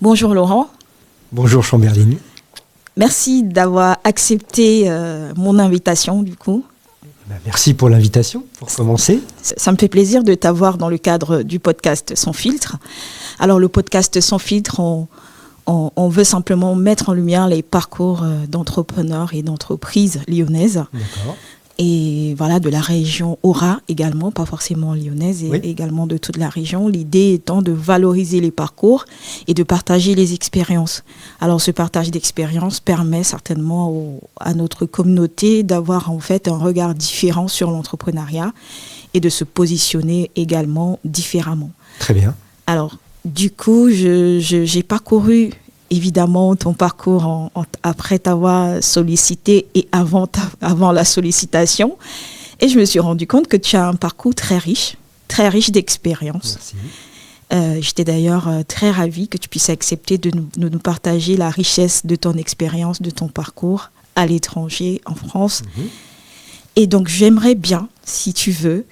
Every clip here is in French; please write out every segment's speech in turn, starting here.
Bonjour Laurent. Bonjour Chamberline. Merci d'avoir accepté mon invitation du coup. Merci pour l'invitation, pour commencer. Ça me fait plaisir de t'avoir dans le cadre du podcast Sans filtre. Alors le podcast Sans filtre, on veut simplement mettre en lumière les parcours d'entrepreneurs et d'entreprises lyonnaises. D'accord. Et voilà, de la région Aura également, pas forcément lyonnaise, et également de toute la région. L'idée étant de valoriser les parcours et de partager les expériences. Alors ce partage d'expériences permet certainement à notre communauté d'avoir en fait un regard différent sur l'entrepreneuriat et de se positionner également différemment. Très bien. Alors du coup, j'ai parcouru évidemment ton parcours après t'avoir sollicité et avant la sollicitation. Et je me suis rendu compte que tu as un parcours très riche d'expériences. Merci. J'étais d'ailleurs très ravie que tu puisses accepter de nous partager la richesse de ton expérience, de ton parcours à l'étranger, en France. Et donc j'aimerais bien, si tu veux,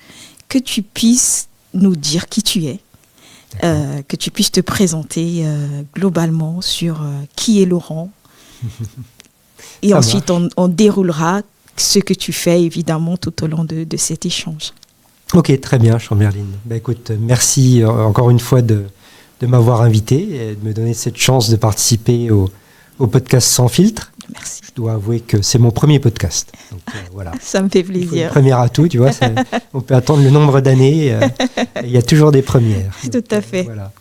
que tu puisses nous dire qui tu es. Que tu puisses te présenter globalement sur qui est Laurent. Et Ça ensuite, on déroulera ce que tu fais, évidemment, tout au long de cet échange. Ok, très bien, Chamberline. Écoute, merci encore une fois de m'avoir invité et de me donner cette chance de participer au podcast Sans filtre. Merci. Je dois avouer que c'est mon premier podcast. Donc, voilà. Ça me fait Il faut une plaisir. première atout, tu vois. On peut attendre le nombre d'années. Il y a toujours des premières. Tout à fait. Voilà.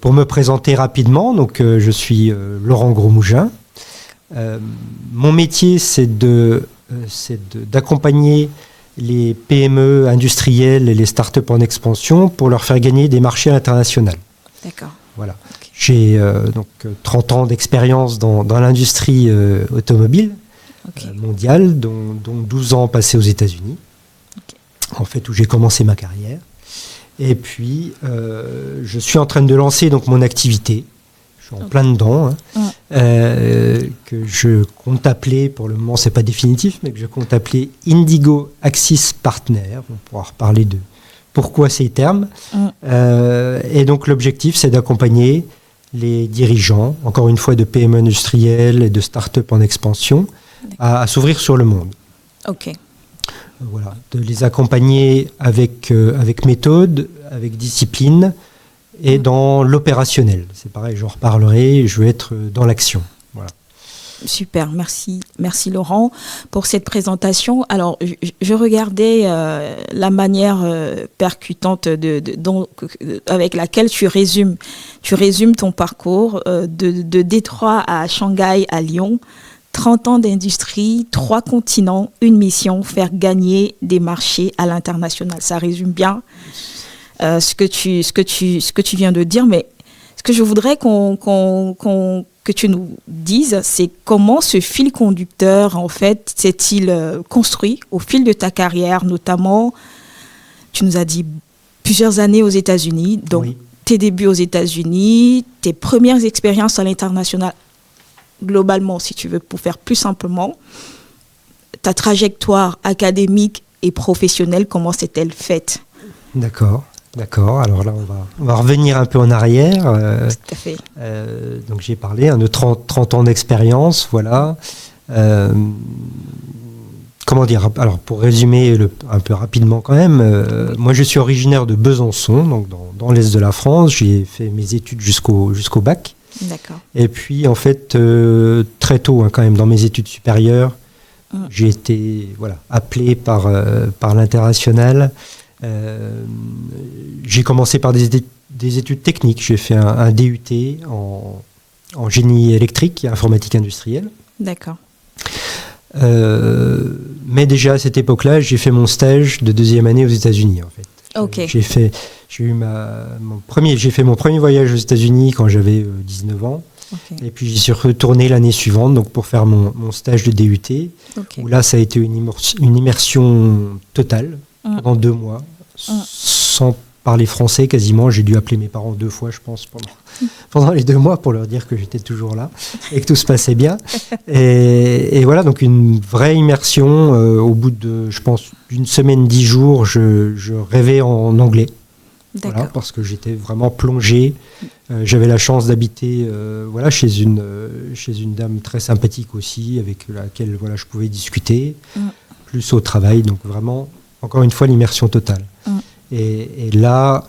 Pour me présenter rapidement, donc, je suis Laurent Grosmougin. Mon métier, c'est d'accompagner les PME industrielles et les startups en expansion pour leur faire gagner des marchés internationaux. D'accord. Voilà. Okay. J'ai donc 30 ans d'expérience dans l'industrie automobile mondiale, dont 12 ans passés aux États-Unis, en fait, où j'ai commencé ma carrière. Et puis, je suis en train de lancer donc mon activité. Je suis en plein dedans, que je compte appeler, pour le moment, c'est pas définitif, mais que je compte appeler Indigo Axis Partner. On pourra reparler de pourquoi ces termes. Et donc, l'objectif, c'est d'accompagner les dirigeants, encore une fois, de PME industrielles et de start-up en expansion, à s'ouvrir sur le monde. Ok. Voilà, de les accompagner avec méthode, avec discipline et dans l'opérationnel. C'est pareil, j'en reparlerai, je veux être dans l'action. Voilà. Super, merci Laurent pour cette présentation. Alors, je regardais la manière percutante avec laquelle tu résumes ton parcours de Détroit à Shanghai à Lyon. 30 ans d'industrie, 3 continents, une mission, faire gagner des marchés à l'international. Ça résume bien ce que tu viens de dire, mais ce que je voudrais que tu nous dises, c'est comment ce fil conducteur, en fait, s'est-il construit au fil de ta carrière, notamment, tu nous as dit plusieurs années aux États-Unis, donc tes débuts aux États-Unis, tes premières expériences à l'international, globalement, si tu veux, pour faire plus simplement, ta trajectoire académique et professionnelle, comment s'est-elle faite ? D'accord. Alors là, on va revenir un peu en arrière. Tout à fait. Donc j'ai parlé de 30 ans d'expérience, voilà. Comment dire ? Alors pour résumer un peu rapidement quand même, moi je suis originaire de Besançon, donc dans l'est de la France. J'ai fait mes études jusqu'au bac. D'accord. Et puis en fait, très tôt quand même dans mes études supérieures, j'ai été appelé par l'international. J'ai commencé par des études techniques. J'ai fait un DUT en génie électrique et informatique industrielle. D'accord. Mais déjà à cette époque-là, j'ai fait mon stage de 2e année aux États-Unis en fait. Okay. J'ai fait mon premier voyage aux États-Unis quand j'avais 19 ans. Okay. Et puis j'y suis retourné l'année suivante donc pour faire mon stage de DUT. Okay. Où là, ça a été une immersion totale pendant 2 mois, sans parler français quasiment. J'ai dû appeler mes parents 2 fois, je pense, pendant les 2 mois pour leur dire que j'étais toujours là et que tout se passait bien. Et voilà, donc une vraie immersion. Au bout de, je pense, d'une semaine, 10 jours, je rêvais en anglais. Voilà, parce que j'étais vraiment plongé. J'avais la chance d'habiter chez une dame très sympathique aussi, avec laquelle je pouvais discuter, plus au travail. Donc vraiment, encore une fois, l'immersion totale. Et là,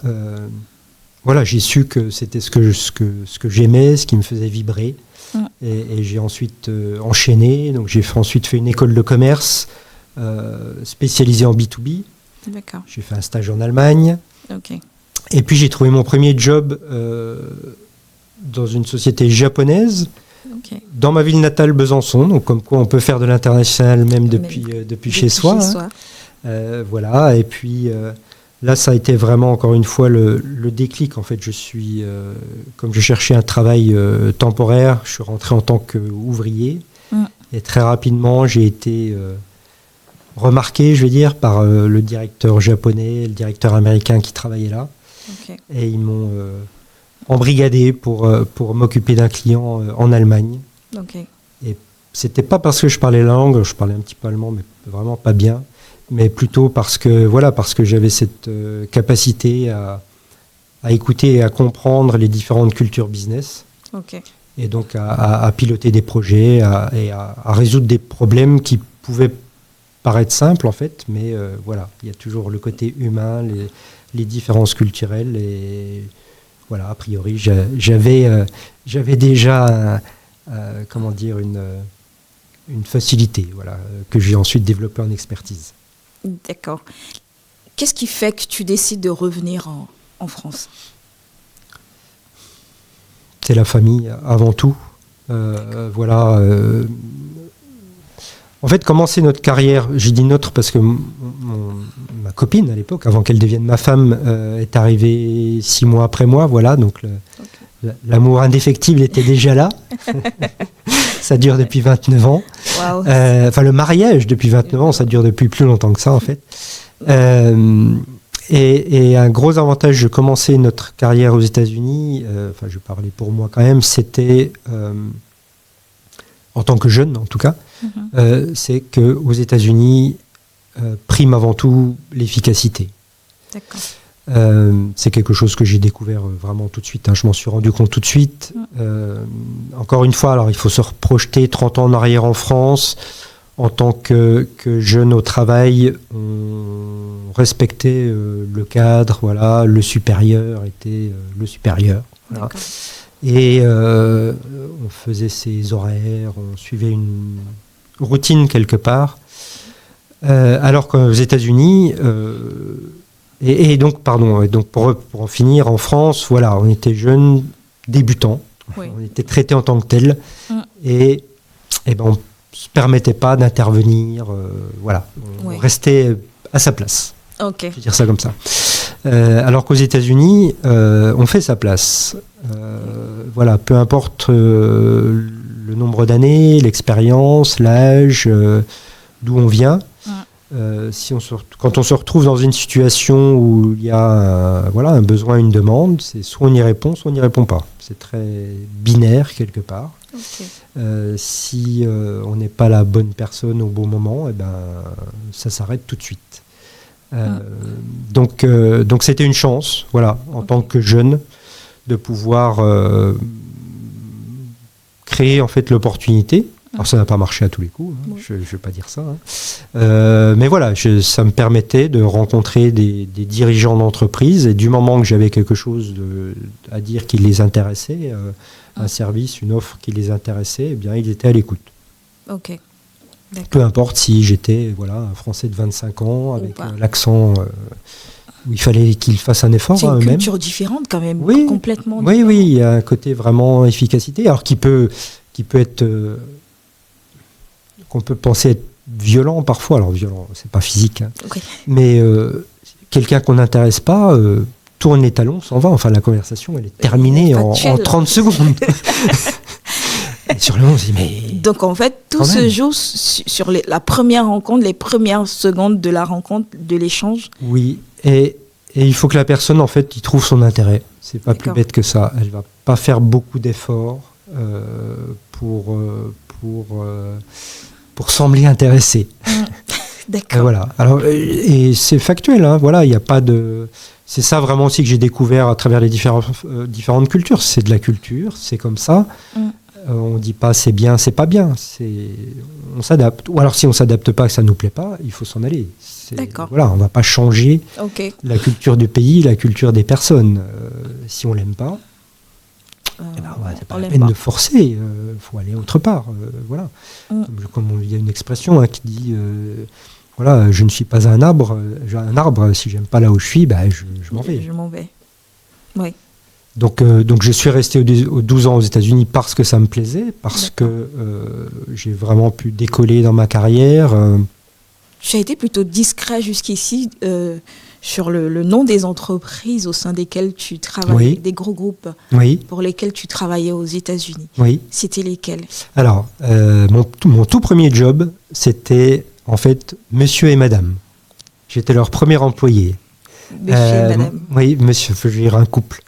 j'ai su que c'était ce que j'aimais, ce qui me faisait vibrer. Et j'ai ensuite enchaîné. Donc j'ai ensuite fait une école de commerce spécialisée en B2B. D'accord. J'ai fait un stage en Allemagne. Okay. Et puis j'ai trouvé mon premier job dans une société japonaise, dans ma ville natale Besançon. Donc comme quoi on peut faire de l'international même depuis chez soi. Voilà. Et puis là ça a été vraiment encore une fois le déclic. En fait, comme je cherchais un travail temporaire, je suis rentré en tant qu'ouvrier. Et très rapidement j'ai été remarqué, je vais dire, par le directeur japonais, le directeur américain qui travaillait là. Et ils m'ont embrigadé pour m'occuper d'un client en Allemagne. Et c'était pas parce que je parlais la langue, je parlais un petit peu allemand, mais vraiment pas bien, mais plutôt parce que j'avais cette capacité à écouter et à comprendre les différentes cultures business. Et donc à piloter des projets et à résoudre des problèmes qui pouvaient paraître simples en fait, mais il y a toujours le côté humain, les différences culturelles, et a priori j'avais déjà une facilité que j'ai ensuite développée en expertise. D'accord. Qu'est-ce qui fait que tu décides de revenir en France ? C'est la famille avant tout. En fait, commencer notre carrière, j'ai dit notre parce que ma copine à l'époque, avant qu'elle devienne ma femme, est arrivée 6 mois après moi. Voilà, donc l'amour indéfectible était déjà là. Ça dure depuis 29 ans. Wow. Le mariage depuis 29 ans, ça dure depuis plus longtemps que ça en fait. Et un gros avantage de commencer notre carrière aux États-Unis, je parlais pour moi quand même, c'était en tant que jeune en tout cas, c'est qu'aux États-Unis, prime avant tout l'efficacité. D'accord. C'est quelque chose que j'ai découvert vraiment tout de suite. Je m'en suis rendu compte tout de suite. Encore une fois, alors il faut se projeter 30 ans en arrière en France. En tant que jeune au travail, on respectait le cadre. Le supérieur était le supérieur. Voilà. Et on faisait ses horaires, on suivait une routine quelque part. Alors qu'aux États-Unis, donc pour en finir, en France, on était jeunes débutants, on était traités en tant que tels, et on ne se permettait pas d'intervenir, on restait à sa place. Je vais dire ça comme ça. Alors qu'aux États-Unis, on fait sa place. Peu importe le nombre d'années, l'expérience, l'âge, d'où on vient. Quand on se retrouve dans une situation où il y a un besoin, une demande, c'est soit on y répond, soit on n'y répond pas. C'est très binaire quelque part. Si on n'est pas la bonne personne au bon moment, ça s'arrête tout de suite. Donc c'était une chance, en tant que jeune, de pouvoir créer en fait l'opportunité. Alors ça n'a pas marché à tous les coups, je ne vais pas dire ça. Mais ça me permettait de rencontrer des dirigeants d'entreprise, et du moment que j'avais quelque chose à dire qui les intéressait, un service, une offre qui les intéressait, ils étaient à l'écoute. Ok. D'accord. Peu importe si j'étais un Français de 25 ans, avec l'accent où il fallait qu'ils fassent un effort. C'est une culture différente quand même, complètement différente. Oui, il y a un côté vraiment efficacité, alors qui peut être... qu'on peut penser être violent parfois. Alors violent, c'est pas physique, mais quelqu'un qu'on n'intéresse pas tourne les talons, s'en va. Enfin, la conversation, elle est terminée en 30 secondes. Et sur le moment, on se dit, mais... Donc en fait, tout se joue sur la première rencontre, les premières secondes de la rencontre, de l'échange. Oui, et il faut que la personne, en fait, y trouve son intérêt. C'est pas plus bête que ça. Elle va pas faire beaucoup d'efforts pour sembler intéressée. D'accord. Voilà. Alors, et c'est factuel, il n'y a pas de... c'est ça vraiment aussi que j'ai découvert à travers les différentes cultures. C'est de la culture, c'est comme ça. On ne dit pas c'est bien, c'est pas bien. On s'adapte. Ou alors si on ne s'adapte pas, que ça ne nous plaît pas, il faut s'en aller. D'accord. Voilà, on ne va pas changer la culture du pays, la culture des personnes. Si on ne l'aime pas, c'est pas la peine de forcer. Il faut aller autre part. Voilà. Comme il y a une expression qui dit... voilà, je ne suis pas un arbre. Si j'aime pas là où je suis, je m'en vais. Je m'en vais. Oui. Donc je suis resté aux 12 ans aux États-Unis parce que ça me plaisait, parce que j'ai vraiment pu décoller dans ma carrière. Tu as été plutôt discret jusqu'ici sur le nom des entreprises au sein desquelles tu travaillais, des gros groupes pour lesquels tu travaillais aux États-Unis. Oui. C'était lesquels? Alors, mon tout premier job, c'était en fait monsieur et madame. J'étais leur premier employé. Monsieur et madame. Oui, monsieur, je veux dire un couple,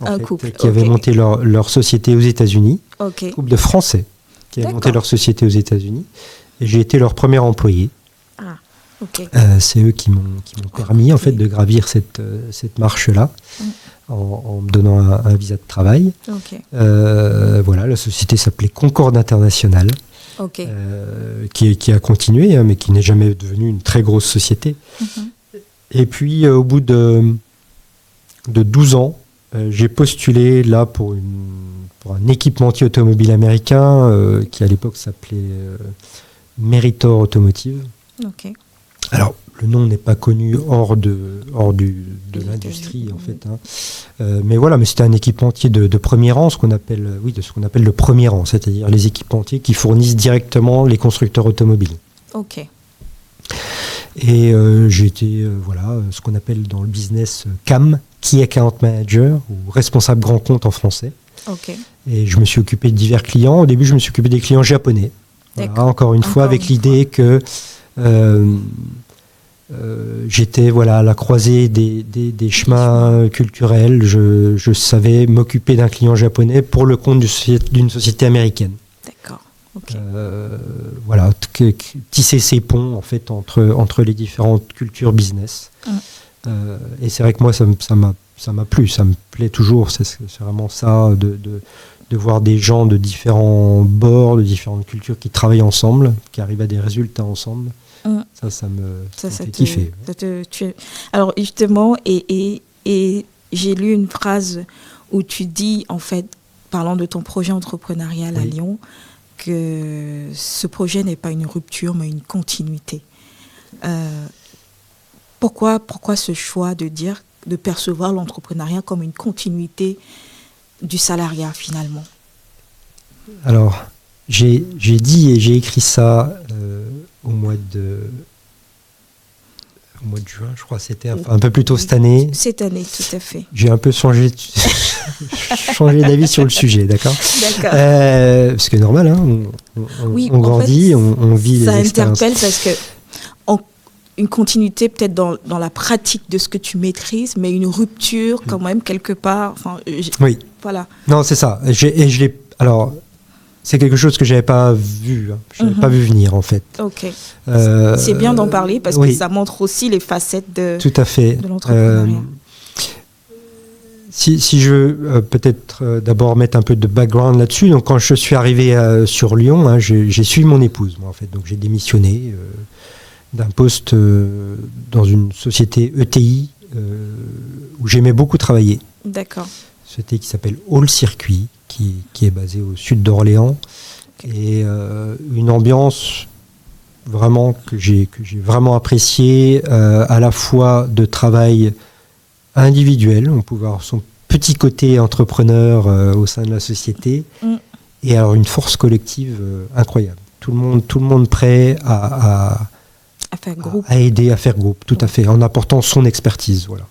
qui avait monté leur société aux États-Unis. Un couple de Français qui avait monté leur société aux États-Unis. Et j'ai été leur premier employé. C'est eux qui m'ont permis en fait de gravir cette marche-là en me donnant un visa de travail. Voilà, la société s'appelait Concorde International. Qui a continué, mais qui n'est jamais devenue une très grosse société. Et puis, au bout de 12 ans, j'ai postulé là pour un équipementier automobile américain qui, à l'époque, s'appelait Meritor Automotive. Alors, le nom n'est pas connu hors de l'industrie, en fait. Mais voilà, mais c'était un équipementier de premier rang, ce qu'on appelle le premier rang, c'est-à-dire les équipementiers qui fournissent directement les constructeurs automobiles. Et j'ai été, ce qu'on appelle dans le business CAM, Key Account Manager, ou responsable grand compte en français. Et je me suis occupé de divers clients. Au début, je me suis occupé des clients japonais. Voilà, encore une fois, avec l'idée que j'étais à la croisée des chemins culturels. Je savais m'occuper d'un client japonais pour le compte d'une société américaine. D'accord. Tisser ces ponts en fait entre les différentes cultures business. Et c'est vrai que moi ça m'a plu, ça me plaît toujours. C'est vraiment ça de voir des gens de différents bords, de différentes cultures qui travaillent ensemble, qui arrivent à des résultats ensemble. Ça me fait kiffer. Alors justement, et j'ai lu une phrase où tu dis, en fait, parlant de ton projet entrepreneurial à Lyon, que ce projet n'est pas une rupture, mais une continuité. Pourquoi ce choix de percevoir l'entrepreneuriat comme une continuité du salariat, finalement? Alors, j'ai dit et j'ai écrit ça au mois de juin, je crois, c'était un peu plus tôt cette année. Cette année, tout à fait. J'ai un peu changé d'avis sur le sujet, d'accord. Parce que normal, on grandit, on vit les expériences. Ça interpelle parce que une continuité peut-être dans la pratique de ce que tu maîtrises, mais une rupture quand même quelque part. Oui. Voilà. Non, c'est ça. Alors, c'est quelque chose que j'avais pas vu. Je n'avais pas vu venir en fait. C'est bien d'en parler parce que ça montre aussi les facettes de l'entrepreneuriat. Si je veux peut-être d'abord mettre un peu de background là-dessus. Donc quand je suis arrivé sur Lyon, j'ai suivi mon épouse, moi en fait. Donc j'ai démissionné d'un poste dans une société ETI où j'aimais beaucoup travailler. D'accord. Société qui s'appelle All Circuit, qui est basée au sud d'Orléans, et une ambiance vraiment que j'ai vraiment appréciée, à la fois de travail individuel, on pouvait avoir son petit côté entrepreneur au sein de la société, et alors une force collective incroyable. Tout le monde prêt à aider, à faire groupe, tout à fait, en apportant son expertise. Voilà.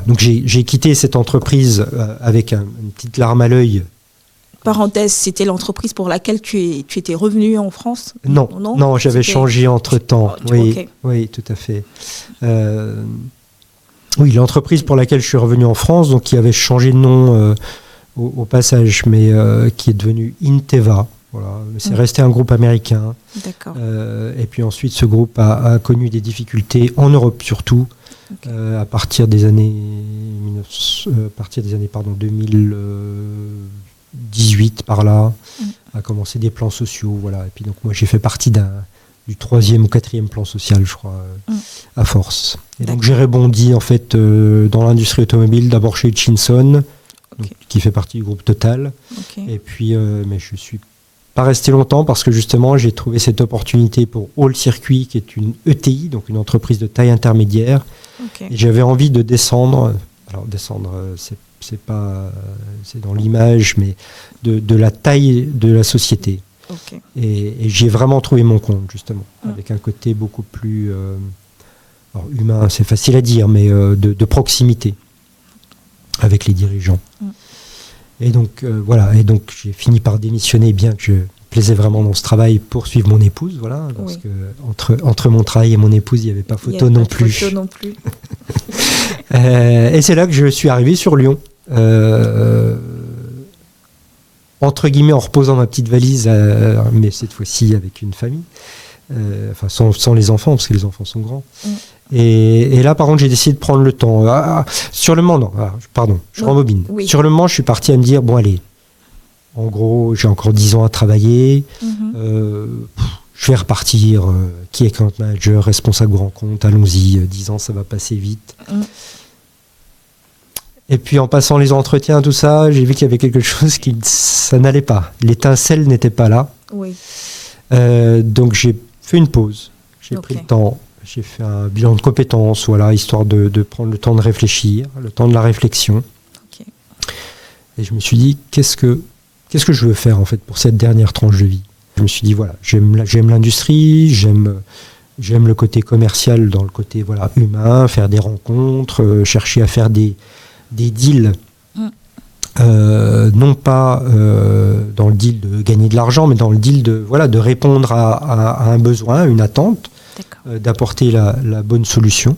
Donc j'ai quitté cette entreprise avec une petite larme à l'œil. Parenthèse, c'était l'entreprise pour laquelle tu étais revenu en France? Non, j'avais changé entre-temps. Oui, tout à fait. L'entreprise pour laquelle je suis revenu en France, donc qui avait changé de nom au passage, mais qui est devenue Inteva. Voilà. C'est resté un groupe américain. D'accord. Et puis ensuite, ce groupe a connu des difficultés en Europe surtout, à partir des années 2018 par là, a commencé des plans sociaux. Voilà. Et puis donc moi, j'ai fait partie du 3e ou 4e plan social, je crois, à force. Et donc j'ai rebondi en fait dans l'industrie automobile, d'abord chez Hutchinson, qui fait partie du groupe Total. Et puis, mais je suis pas resté longtemps parce que justement j'ai trouvé cette opportunité pour All Circuit, qui est une ETI, donc une entreprise de taille intermédiaire. Et j'avais envie de descendre. Alors descendre, c'est pas, c'est dans l'image, mais de la taille de la société. Et j'ai vraiment trouvé mon compte, justement, avec un côté beaucoup plus humain, c'est facile à dire, mais de proximité avec les dirigeants. Et donc, voilà, et donc j'ai fini par démissionner, bien que je me plaisais vraiment dans ce travail, pour suivre mon épouse, voilà, parce que entre mon travail et mon épouse, il n'y avait pas photo non plus. Et c'est là que je suis arrivé sur Lyon. Entre guillemets, en reposant ma petite valise, mais cette fois-ci avec une famille, enfin sans les enfants, parce que les enfants sont grands. Et là, par contre, j'ai décidé de prendre le temps. Sur le moment, je rembobine. Sur le moment, je suis parti à me dire, bon allez, en gros, j'ai encore 10 ans à travailler, je vais repartir, qui est account manager, responsable grand compte, allons-y, 10 ans, ça va passer vite. Et puis en passant les entretiens, tout ça, j'ai vu qu'il y avait quelque chose ça n'allait pas. L'étincelle n'était pas là. Donc j'ai fait une pause. J'ai pris le temps. J'ai fait un bilan de compétences, voilà, histoire de prendre le temps de réfléchir, le temps de la réflexion. Et je me suis dit, qu'est-ce que je veux faire en fait pour cette dernière tranche de vie ? Je me suis dit, voilà, j'aime l'industrie, j'aime le côté commercial dans le côté humain, faire des rencontres, chercher à faire des deals, non pas dans le deal de gagner de l'argent, mais dans le deal de répondre à un besoin, une attente, d'apporter la bonne solution.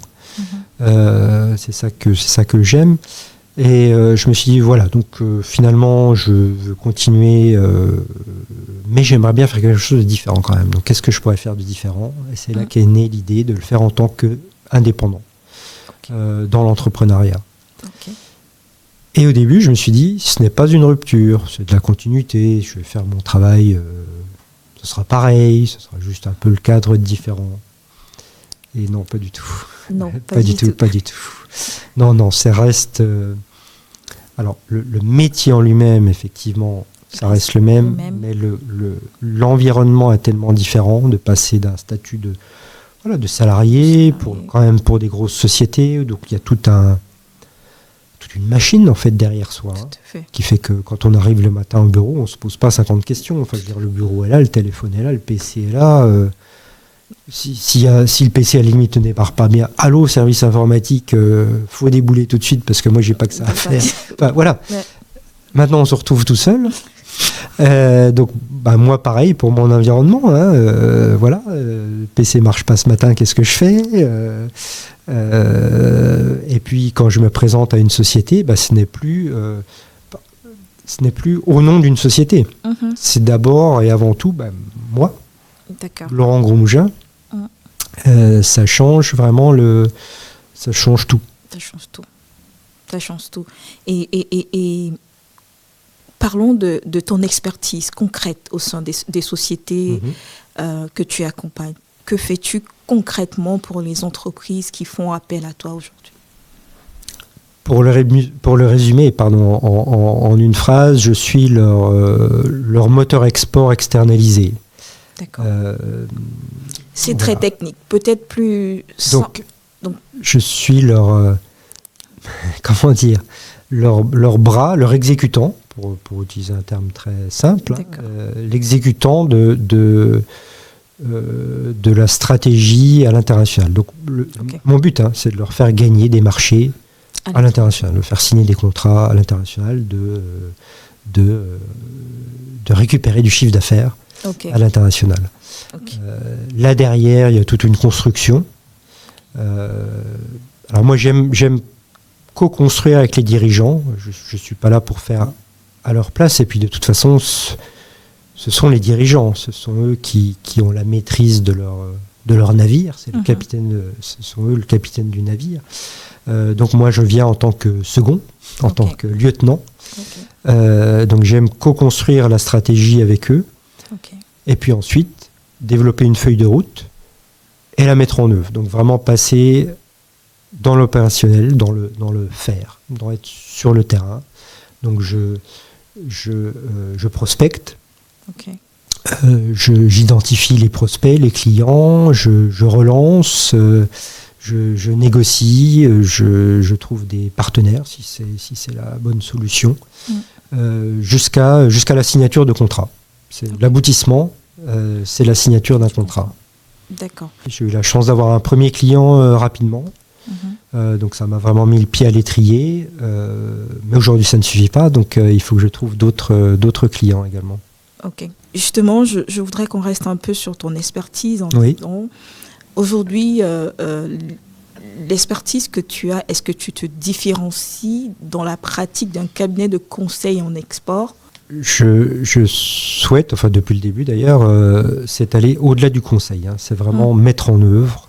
C'est ça que j'aime. Et je me suis dit, voilà, donc finalement, je veux continuer, mais j'aimerais bien faire quelque chose de différent quand même. Donc, qu'est-ce que je pourrais faire de différent ? Et c'est là qu'est née l'idée de le faire en tant qu'indépendant dans l'entrepreneuriat. Et au début, je me suis dit, ce n'est pas une rupture, c'est de la continuité, je vais faire mon travail, ce sera pareil, ce sera juste un peu le cadre différent. Et non, pas du tout. Non, pas du tout. Non, ça reste... alors, le métier en lui-même, effectivement, ça reste le même. Mais l'environnement est tellement différent, de passer d'un statut de salarié, pour des grosses sociétés, donc il y a toute une machine en fait derrière soi, qui fait que quand on arrive le matin au bureau, on se pose pas 50 questions. Enfin, je veux dire, le bureau est là, le téléphone est là, le PC est là. Si le PC à la limite ne démarre pas bien, allô, service informatique, faut débouler tout de suite parce que moi j'ai pas que ça à faire. Enfin, voilà. Maintenant on se retrouve tout seul. Donc moi pareil pour mon environnement. Le PC marche pas ce matin, qu'est-ce que je fais ? Et puis quand je me présente à une société, ce n'est plus au nom d'une société. C'est d'abord et avant tout moi. Laurent Grosmougin. Ça change vraiment ça change tout. Ça change tout. Et parlons de ton expertise concrète au sein des sociétés que tu accompagnes. Que fais-tu concrètement pour les entreprises qui font appel à toi aujourd'hui ? Pour le résumer, en une phrase, je suis leur moteur export externalisé. D'accord. C'est très technique, peut-être plus... Donc, je suis leur leur bras, leur exécutant, pour utiliser un terme très simple, l'exécutant de la stratégie à l'international. Donc, mon but, c'est de leur faire gagner des marchés à l'international, de faire signer des contrats à l'international, de récupérer du chiffre d'affaires à l'international. Là derrière, il y a toute une construction. Alors moi, j'aime co-construire avec les dirigeants. Je ne suis pas là pour faire à leur place. Et puis de toute façon, ce sont les dirigeants, ce sont eux qui ont la maîtrise de leur navire, c'est ce sont eux le capitaine du navire. Donc moi je viens en tant que second, en tant que lieutenant. Donc j'aime co-construire la stratégie avec eux, et puis ensuite développer une feuille de route et la mettre en œuvre. Donc vraiment passer dans l'opérationnel, dans le faire, dans être sur le terrain. Donc je prospecte, j'identifie les prospects, les clients, je relance, je négocie, je trouve des partenaires si c'est la bonne solution, jusqu'à la signature de contrat. L'aboutissement, c'est la signature d'un contrat. D'accord. J'ai eu la chance d'avoir un premier client rapidement. Donc ça m'a vraiment mis le pied à l'étrier, mais aujourd'hui ça ne suffit pas, donc il faut que je trouve d'autres clients également. Ok. Justement, je voudrais qu'on reste un peu sur ton expertise. Aujourd'hui, l'expertise que tu as, est-ce que tu te différencies dans la pratique d'un cabinet de conseil en export ? Je souhaite, enfin depuis le début d'ailleurs, c'est aller au-delà du conseil. C'est vraiment mettre en œuvre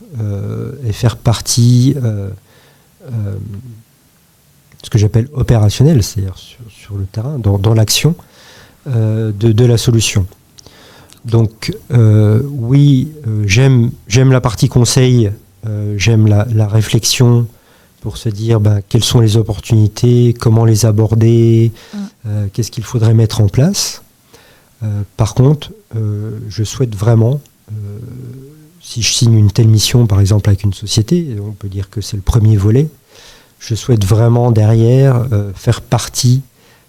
et faire partie ce que j'appelle opérationnel, c'est-à-dire sur le terrain, dans l'action de la solution. Donc oui, j'aime la partie conseil, j'aime la réflexion pour se dire quelles sont les opportunités, comment les aborder, qu'est-ce qu'il faudrait mettre en place. Par contre, je souhaite vraiment, si je signe une telle mission, par exemple avec une société, on peut dire que c'est le premier volet, je souhaite vraiment derrière faire partie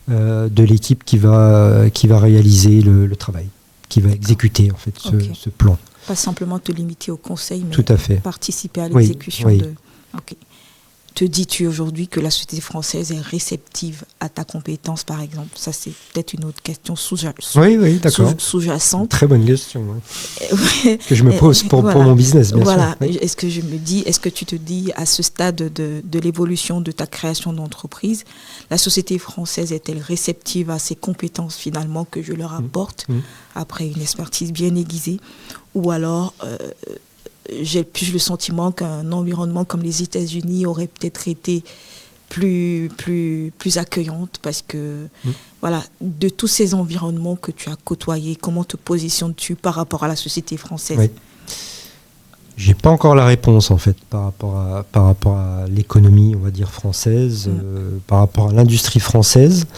de l'équipe qui va réaliser le travail, qui va exécuter en fait ce plan. Pas simplement te limiter au conseil, mais tout à fait. Participer à l'exécution de... Ok. Te dis-tu aujourd'hui que la société française est réceptive à ta compétence, par exemple ? Ça, c'est peut-être une autre question sous-jacente. Très bonne question. Que je me pose pour mon business, bien sûr. Oui. Est-ce que tu te dis, à ce stade de l'évolution de ta création d'entreprise, la société française est-elle réceptive à ces compétences, finalement, que je leur apporte, après une expertise bien aiguisée ? Ou alors... j'ai plus le sentiment qu'un environnement comme les États-Unis aurait peut-être été plus accueillante, parce que de tous ces environnements que tu as côtoyés, comment te positionnes-tu par rapport à la société française ? J'ai pas encore la réponse en fait par rapport à l'économie, on va dire française, par rapport à l'industrie française,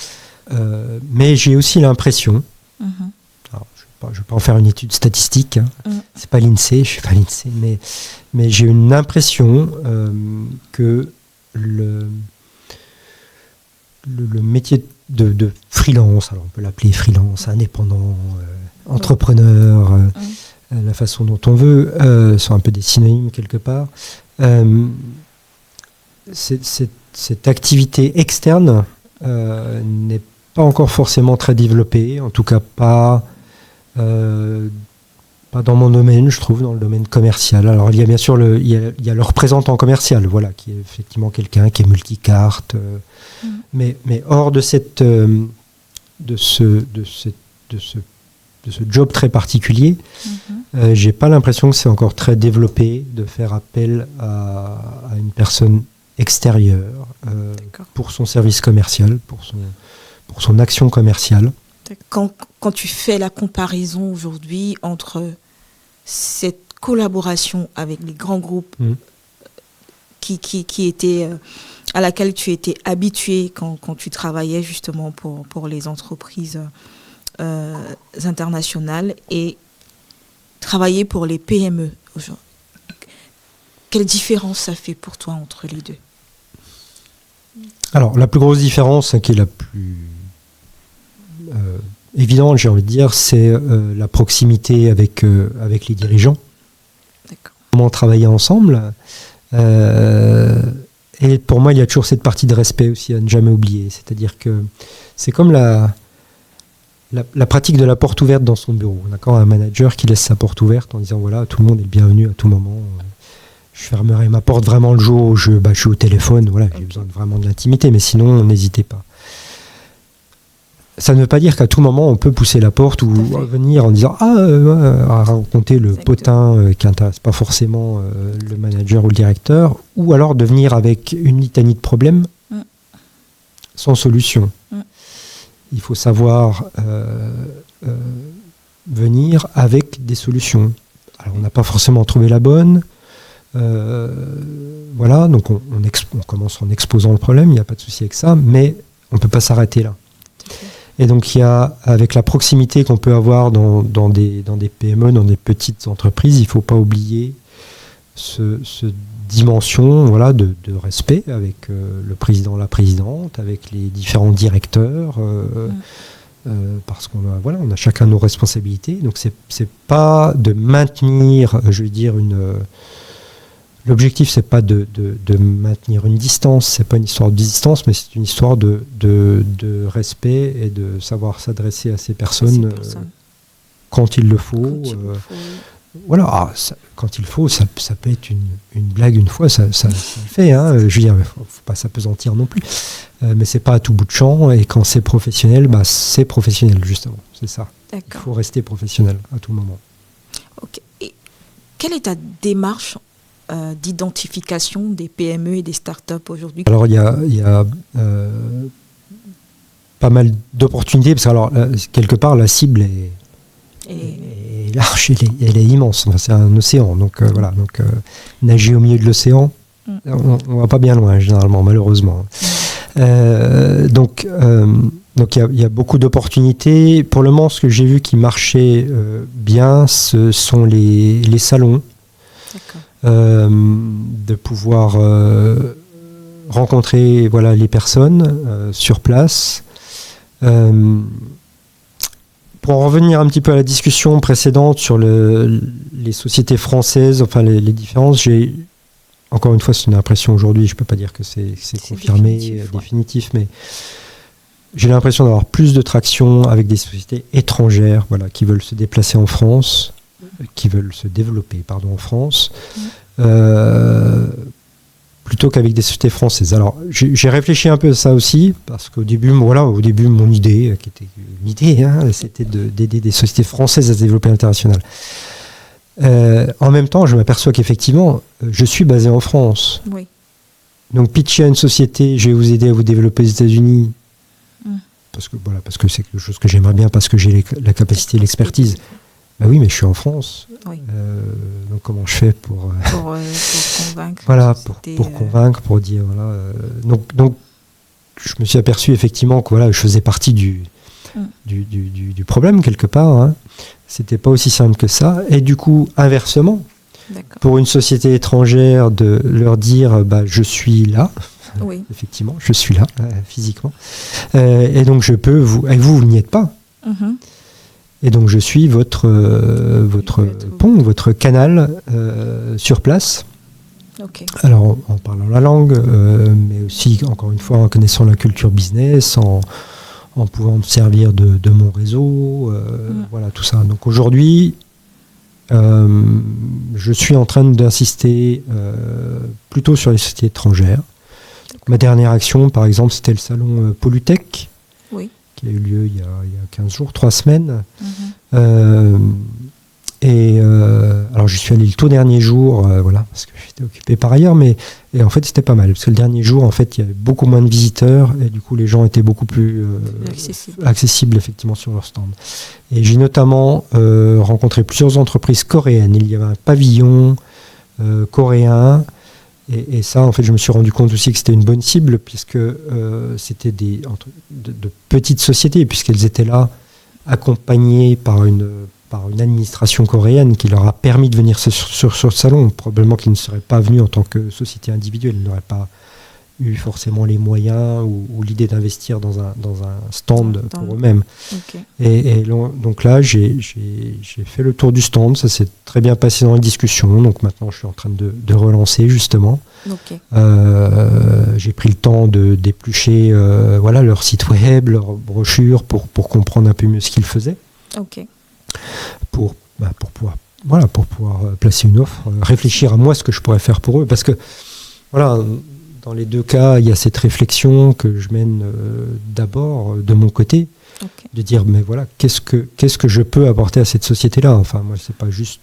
mais j'ai aussi l'impression. Je ne vais pas en faire une étude statistique, c'est pas l'INSEE, je suis pas l'INSEE, mais j'ai une impression que le métier de freelance, alors on peut l'appeler freelance, indépendant, entrepreneur, la façon dont on veut, sont un peu des synonymes quelque part. Cette activité externe n'est pas encore forcément très développée, en tout cas pas dans mon domaine, je trouve, dans le domaine commercial. Alors il y a bien sûr il y a le représentant commercial, qui est effectivement quelqu'un qui est multicarte, mais hors de ce job très particulier, j'ai pas l'impression que c'est encore très développé de faire appel à une personne extérieure pour son service commercial, pour son action commerciale. Quand tu fais la comparaison aujourd'hui entre cette collaboration avec les grands groupes qui étaient, à laquelle tu étais habitué quand tu travaillais justement pour les entreprises internationales, et travailler pour les PME aujourd'hui, quelle différence ça fait pour toi entre les deux ? Alors la plus grosse différence, qui est la plus évidente, j'ai envie de dire, c'est la proximité avec les dirigeants. D'accord. Comment travailler ensemble. Et pour moi, il y a toujours cette partie de respect aussi à ne jamais oublier. C'est-à-dire que c'est comme la pratique de la porte ouverte dans son bureau. D'accord, un manager qui laisse sa porte ouverte en disant voilà, tout le monde est le bienvenu à tout moment. Je fermerai ma porte vraiment le jour où je suis au téléphone. Voilà, j'ai besoin vraiment de l'intimité, mais sinon, n'hésitez pas. Ça ne veut pas dire qu'à tout moment, on peut pousser la porte ou venir en disant à raconter le potin qui n'intéresse pas forcément le manager ou le directeur, ou alors de venir avec une litanie de problèmes sans solution. Il faut savoir venir avec des solutions. Alors, on n'a pas forcément trouvé la bonne. Voilà, donc on commence en exposant le problème, il n'y a pas de souci avec ça, mais on ne peut pas s'arrêter là. Et donc, il y a, avec la proximité qu'on peut avoir dans des PME, dans des petites entreprises, il ne faut pas oublier ce dimension, voilà, de respect avec le président, la présidente, avec les différents directeurs, parce qu'on a, voilà, on a chacun nos responsabilités. Donc, c'est pas de maintenir, je veux dire, l'objectif, c'est pas de maintenir une distance, c'est pas une histoire de distance, mais c'est une histoire de respect et de savoir s'adresser à ces personnes quand il le faut. Voilà, quand il faut, ça peut être une blague une fois, ça le fait. Hein, je veux dire, faut pas s'apesantir non plus. Mais c'est pas à tout bout de champ, et quand c'est professionnel, c'est professionnel, justement. C'est ça. D'accord. Il faut rester professionnel à tout moment. Ok. Et quelle est ta démarche d'identification des PME et des startups aujourd'hui? Alors, il y a pas mal d'opportunités, parce que alors, quelque part, la cible est large, elle est immense. Enfin, c'est un océan. Donc, voilà. Donc, nager au milieu de l'océan, on ne va pas bien loin, généralement, malheureusement. Donc, il y a beaucoup d'opportunités. Pour le moment, ce que j'ai vu qui marchait bien, ce sont les salons. D'accord. De pouvoir rencontrer, voilà, les personnes sur place. Pour en revenir un petit peu à la discussion précédente sur les sociétés françaises, enfin les différences, j'ai encore une fois, c'est une impression aujourd'hui, je ne peux pas dire que c'est confirmé, définitif, mais j'ai l'impression d'avoir plus de traction avec des sociétés étrangères, voilà, qui veulent se déplacer en France, qui veulent se développer, en France, plutôt qu'avec des sociétés françaises. Alors, j'ai réfléchi un peu à ça aussi, parce qu'au début, mon idée, qui était une idée, c'était d'aider des sociétés françaises à se développer à l'international. En même temps, je m'aperçois qu'effectivement, je suis basé en France. Oui. Donc, pitcher à une société, je vais vous aider à vous développer aux États-Unis, parce que c'est quelque chose que j'aimerais bien, parce que j'ai la capacité, l'expertise. Ben oui, mais je suis en France. Oui. Donc comment je fais pour convaincre? Voilà, pour convaincre, pour dire voilà. Donc je me suis aperçu effectivement que voilà, je faisais partie du problème quelque part. Hein. C'était pas aussi simple que ça. Et du coup, inversement, pour une société étrangère, de leur dire je suis là. Oui. Effectivement, je suis là physiquement. Et donc je peux vous n'y êtes pas. Mm-hmm. Et donc je suis votre pont, votre canal sur place. Okay. Alors en parlant la langue, mais aussi encore une fois en connaissant la culture business, en pouvant me servir de mon réseau, voilà tout ça. Donc aujourd'hui, je suis en train d'insister plutôt sur les sociétés étrangères. Ma dernière action, par exemple, c'était le salon Polytech. Oui. Qui a eu lieu il y a 15 jours, 3 semaines. Alors j'y suis allé le tout dernier jour, voilà, parce que j'étais occupé par ailleurs, et en fait c'était pas mal, parce que le dernier jour, en fait, il y avait beaucoup moins de visiteurs, et du coup les gens étaient beaucoup plus accessibles effectivement sur leur stand. Et j'ai notamment rencontré plusieurs entreprises coréennes. Il y avait un pavillon coréen, et ça, en fait, je me suis rendu compte aussi que c'était une bonne cible, puisque c'était de petites sociétés, puisqu'elles étaient là, accompagnées par une administration coréenne qui leur a permis de venir sur ce salon. Probablement qu'ils ne seraient pas venus en tant que société individuelle, ils n'auraient pas eu forcément les moyens ou l'idée d'investir dans un stand pour eux-mêmes. Okay. Et donc là, j'ai fait le tour du stand, ça s'est très bien passé dans les discussions, donc maintenant je suis en train de relancer justement. Okay. J'ai pris le temps de d'éplucher voilà, leur site web, leur brochure pour comprendre un peu mieux ce qu'ils faisaient. Okay. Pour pouvoir placer une offre, réfléchir à moi ce que je pourrais faire pour eux, parce que voilà, dans les deux cas, il y a cette réflexion que je mène d'abord de mon côté. Okay. De dire, mais voilà, qu'est-ce que je peux apporter à cette société-là? Enfin, moi, c'est pas juste,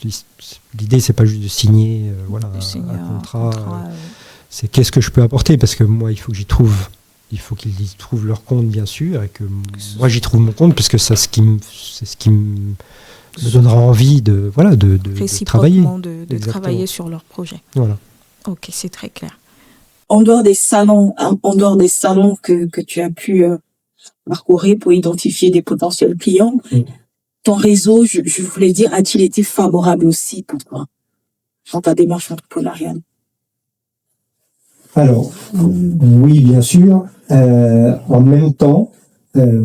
l'idée, c'est pas juste de signer, un contrat. C'est qu'est-ce que je peux apporter? Parce que moi, il faut qu'ils y trouvent leur compte, bien sûr, et que moi, j'y trouve mon compte, parce que c'est ce qui me donnera envie de travailler. De travailler sur leur projet. Voilà. Ok, c'est très clair. En dehors des salons que tu as pu parcourir pour identifier des potentiels clients, ton réseau, je voulais dire, a-t-il été favorable aussi pour toi dans ta démarche entrepreneuriale? Alors, oui, bien sûr. En même temps, c'est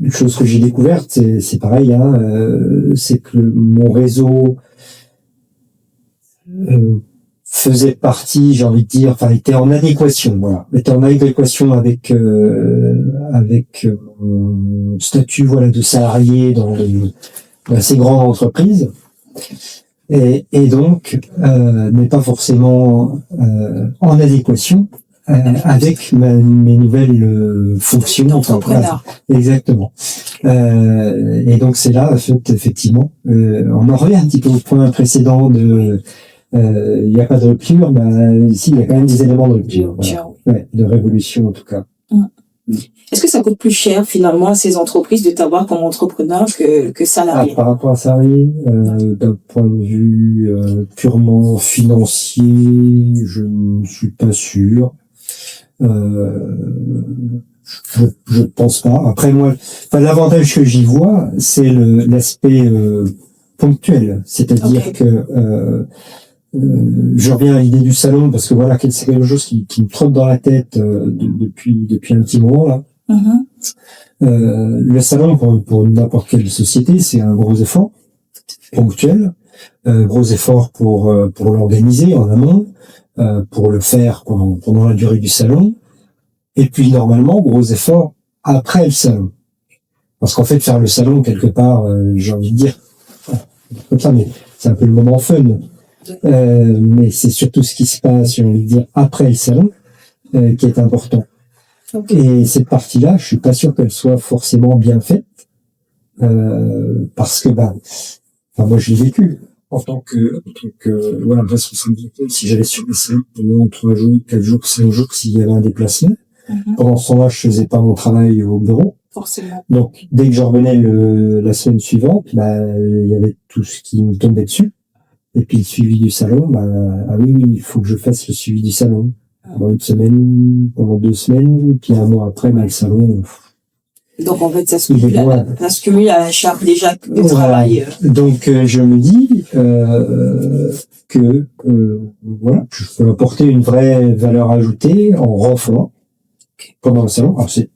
une chose que j'ai découverte, c'est pareil, c'est que mon réseau faisait partie, j'ai envie de dire, enfin était en adéquation, avec mon statut, de salarié dans ces grandes entreprises, et donc n'est pas forcément en adéquation avec mes nouvelles fonctions d'entrepreneur. Exactement. Et donc c'est là, en fait, effectivement, on en revient un petit peu au point précédent de il n'y a pas de rupture, ici il y a quand même des éléments de rupture. Voilà. De révolution en tout cas. Est-ce que ça coûte plus cher finalement à ces entreprises de t'avoir comme entrepreneur que salarié? Par rapport à salarié, d'un point de vue purement financier, je ne suis pas sûr. Je pense pas. Après moi, l'avantage que j'y vois, c'est l'aspect ponctuel, c'est-à-dire que je reviens à l'idée du salon parce que c'est quelque chose qui me trotte dans la tête depuis un petit moment là. Le salon pour n'importe quelle société, c'est un gros effort ponctuel, gros effort pour l'organiser en amont, pour le faire pendant la durée du salon, et puis normalement gros effort après le salon, parce qu'en fait faire le salon quelque part, j'ai envie de dire comme ça, mais c'est un peu le moment fun, mais c'est surtout ce qui se passe, j'ai envie de dire, après le salon qui est important. Et cette partie-là, je suis pas sûr qu'elle soit forcément bien faite, parce que moi je l'ai vécu en tant que responsable de compte. Si j'allais sur le salon pendant 3 jours, 4 jours, 5 jours, s'il y avait un déplacement, pendant ce temps-là, je faisais pas mon travail au bureau. Forcément. Donc dès que je revenais la semaine suivante, il y avait tout ce qui me tombait dessus. Et puis le suivi du salon, il faut que je fasse le suivi du salon. Pendant une semaine, pendant 2 semaines, puis un mois après, le salon. Donc en fait, ça se cumule à la charge déjà de travail. Donc je me dis que je peux apporter une vraie valeur ajoutée en renfort pendant le salon. Alors c'est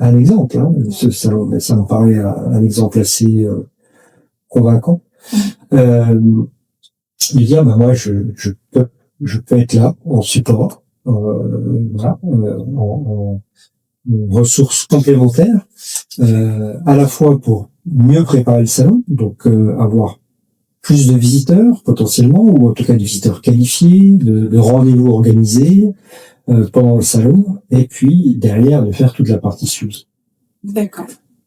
un exemple, ce salon, mais ça me paraît un exemple assez convaincant. De dire moi je peux être là en support. En ressources complémentaires, à la fois pour mieux préparer le salon, donc avoir plus de visiteurs potentiellement, ou en tout cas des visiteurs qualifiés, de rendez-vous organisés pendant le salon, et puis derrière de faire toute la partie suivi. D'accord.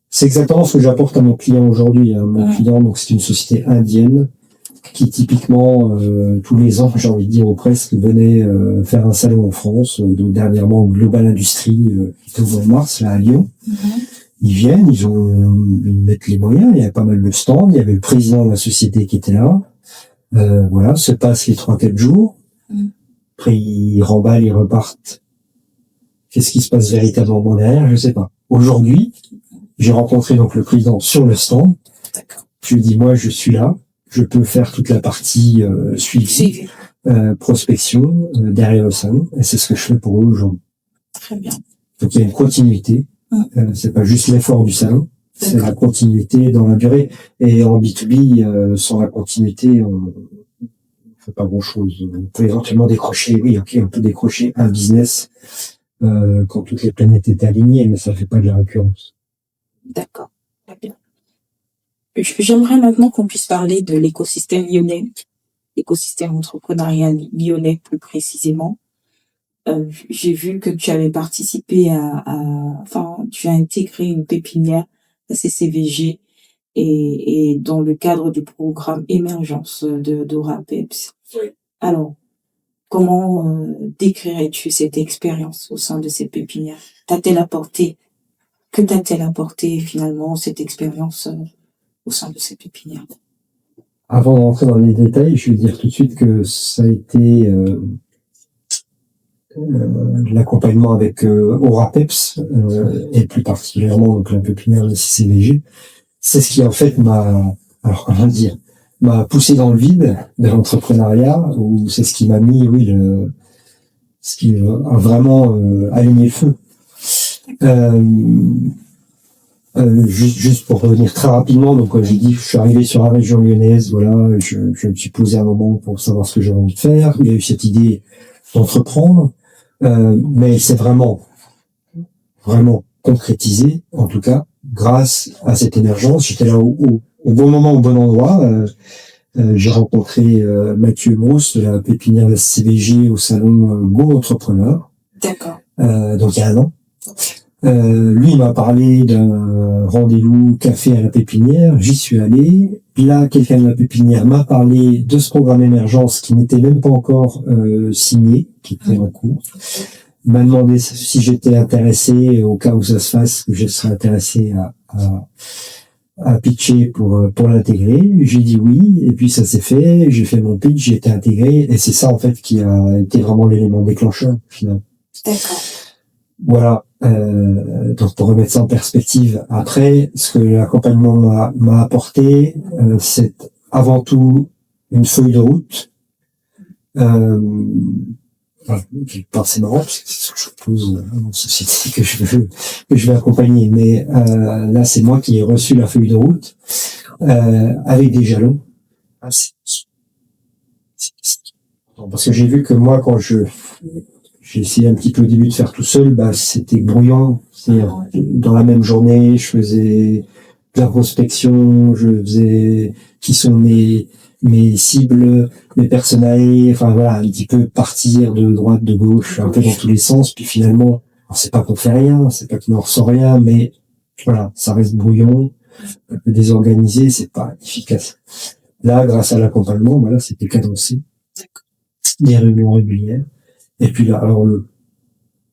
C'est exactement ce que j'apporte à mon client aujourd'hui. Mon client, donc c'est une société indienne qui typiquement tous les ans, j'ai envie de dire ou presque, venait faire un salon en France, donc dernièrement Global Industrie qui est au mois de mars là à Lyon. Ils viennent, ils mettent les moyens, il y avait pas mal de stands, il y avait le président de la société qui était là, se passent les 3-4 jours, après ils remballent, ils repartent. Qu'est-ce qui se passe véritablement derrière, je sais pas. Aujourd'hui, j'ai rencontré donc le président sur le stand. D'accord. Je lui dis moi je suis là, je peux faire toute la partie suivi, prospection derrière le salon, et c'est ce que je fais pour eux aujourd'hui. Très bien. Donc il y a une continuité, c'est pas juste l'effort du salon, c'est la continuité dans la durée. Et en B2B, sans la continuité, on fait pas grand-chose. On peut éventuellement décrocher, on peut décrocher un business quand toutes les planètes étaient alignées, mais ça fait pas de la récurrence. D'accord, très bien. J'aimerais maintenant qu'on puisse parler de l'écosystème lyonnais, l'écosystème entrepreneurial lyonnais plus précisément. j'ai vu que tu avais participé enfin, tu as intégré une pépinière, la CCVG, et dans le cadre du programme Émergence de RAPEPS. Oui. Alors, comment décrirais-tu cette expérience au sein de cette pépinière? Que t'a-t-elle apporté finalement cette expérience au sein de cette pépinière? Avant d'entrer dans les détails, je vais dire tout de suite que ça a été l'accompagnement avec ORAPEPS et plus particulièrement donc la pépinière de CCVG. C'est ce qui en fait m'a poussé dans le vide de l'entrepreneuriat, ou c'est ce qui m'a mis, ce qui a vraiment allumé le feu. Juste pour revenir très rapidement, donc j'ai dit que je suis arrivé sur la région lyonnaise, voilà, je me suis posé un moment pour savoir ce que j'avais envie de faire. Il y a eu cette idée d'entreprendre, mais c'est vraiment concrétisé, en tout cas, grâce à cette émergence. J'étais là au bon moment, au bon endroit. J'ai rencontré Mathieu Brousse de la pépinière de la CVG au salon Go Entrepreneur. D'accord. Donc il y a un an. Lui, il m'a parlé d'un rendez-vous café à la pépinière. J'y suis allé. Là, quelqu'un de la pépinière m'a parlé de ce programme émergence qui n'était même pas encore signé, qui était en cours. Il m'a demandé si j'étais intéressé, au cas où ça se fasse, que je serais intéressé à pitcher pour l'intégrer. J'ai dit oui, et puis ça s'est fait. J'ai fait mon pitch, j'ai été intégré, et c'est ça en fait qui a été vraiment l'élément déclencheur finalement. D'accord. Voilà. Donc pour remettre ça en perspective, après, ce que l'accompagnement m'a apporté, c'est avant tout une feuille de route. C'est marrant parce que c'est ce que je propose en société que je vais accompagner. Mais là, c'est moi qui ai reçu la feuille de route avec des jalons. Parce que j'ai vu que moi, quand j'ai essayé un petit peu au début de faire tout seul, c'était brouillant. Dans la même journée, je faisais de la prospection, je faisais qui sont mes cibles, mes personnalités, enfin voilà, un petit peu partir de droite, de gauche, un peu dans tous les sens, puis finalement, c'est pas qu'on fait rien, c'est pas qu'il n'en ressort rien, mais voilà, ça reste brouillon, un peu désorganisé, c'est pas efficace. Là, grâce à l'accompagnement, voilà, c'était cadencé, des réunions régulières, et puis là, alors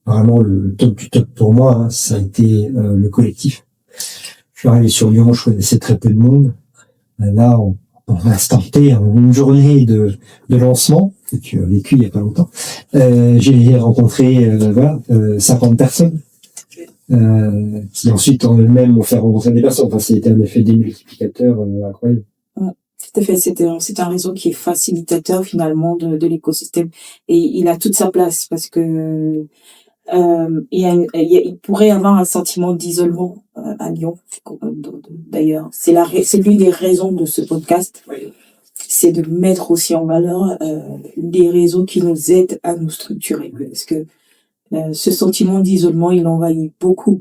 vraiment le top du top pour moi, ça a été le collectif. Je suis arrivé sur Lyon, je connaissais très peu de monde. Là, on instant T, en une journée de lancement, que tu as vécu il y a pas longtemps, j'ai rencontré 50 personnes qui ensuite en eux-mêmes m'ont fait rencontrer des personnes. Enfin, c'était un effet démultiplicateur incroyable. Tout à fait, c'est un réseau qui est facilitateur finalement de l'écosystème, et il a toute sa place parce que il pourrait y avoir un sentiment d'isolement à Lyon. D'ailleurs, c'est l'une des raisons de ce podcast, c'est de mettre aussi en valeur des réseaux qui nous aident à nous structurer, parce que ce sentiment d'isolement, il envahit beaucoup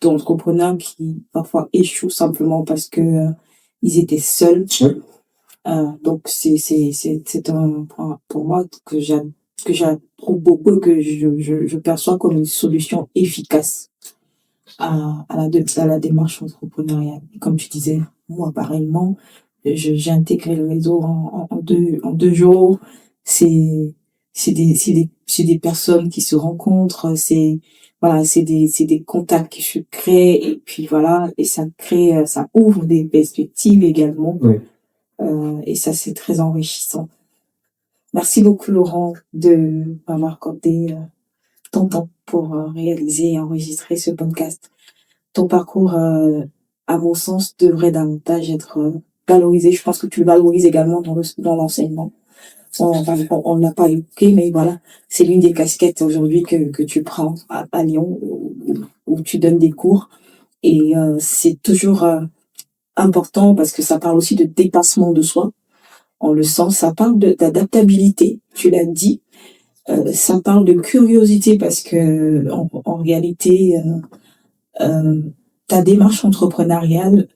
d'entrepreneurs qui parfois échouent simplement parce que ils étaient seuls. Donc c'est un point pour moi que j'approuve beaucoup, que je perçois comme une solution efficace à la démarche entrepreneuriale. Comme tu disais, moi pareillement, j'ai intégré le réseau en 2 jours. C'est des personnes qui se rencontrent, c'est des contacts qui se créent, et puis voilà, et ça ouvre des perspectives également. Oui. Et ça, c'est très enrichissant. Merci beaucoup, Laurent, de m'avoir accordé ton temps pour réaliser et enregistrer ce podcast. Ton parcours, à mon sens, devrait davantage être valorisé. Je pense que tu le valorises également dans l'enseignement. On n'a pas évoqué, mais voilà, c'est l'une des casquettes aujourd'hui que tu prends à Lyon, où tu donnes des cours. Et c'est toujours important parce que ça parle aussi de dépassement de soi. On le sent, ça parle d'adaptabilité, tu l'as dit. Ça parle de curiosité parce que en réalité, ta démarche entrepreneuriale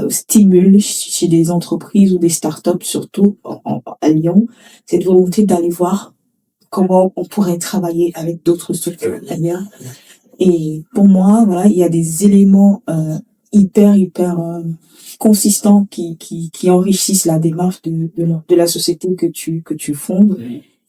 stimule chez des entreprises ou des startups, surtout à Lyon, cette volonté d'aller voir comment on pourrait travailler avec d'autres structures ailleurs. Et pour moi, voilà, il y a des éléments hyper consistants qui enrichissent la démarche de la société que tu fondes.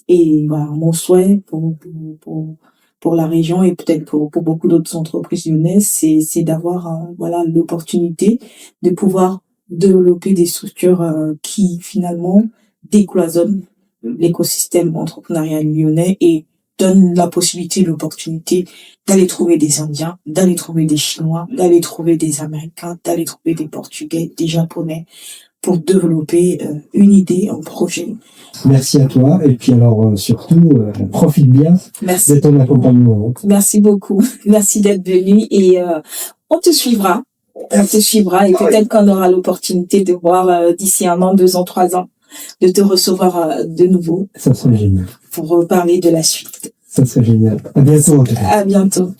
Et voilà, mon souhait pour la région et peut-être pour beaucoup d'autres entreprises lyonnaises, c'est d'avoir voilà l'opportunité de pouvoir développer des structures qui finalement décloisonnent l'écosystème entrepreneurial lyonnais et donne la possibilité, l'opportunité d'aller trouver des Indiens, d'aller trouver des Chinois, d'aller trouver des Américains, d'aller trouver des Portugais, des Japonais, pour développer une idée, un projet. Merci à toi, et puis alors surtout, profite bien de ton accompagnement. Merci beaucoup, merci d'être venu, et on te suivra, et peut-être qu'on aura l'opportunité de voir d'ici 1 an, 2 ans, 3 ans, de te recevoir de nouveau. Ça serait génial. Pour parler de la suite. Ça serait génial. À bientôt en tout cas. À bientôt.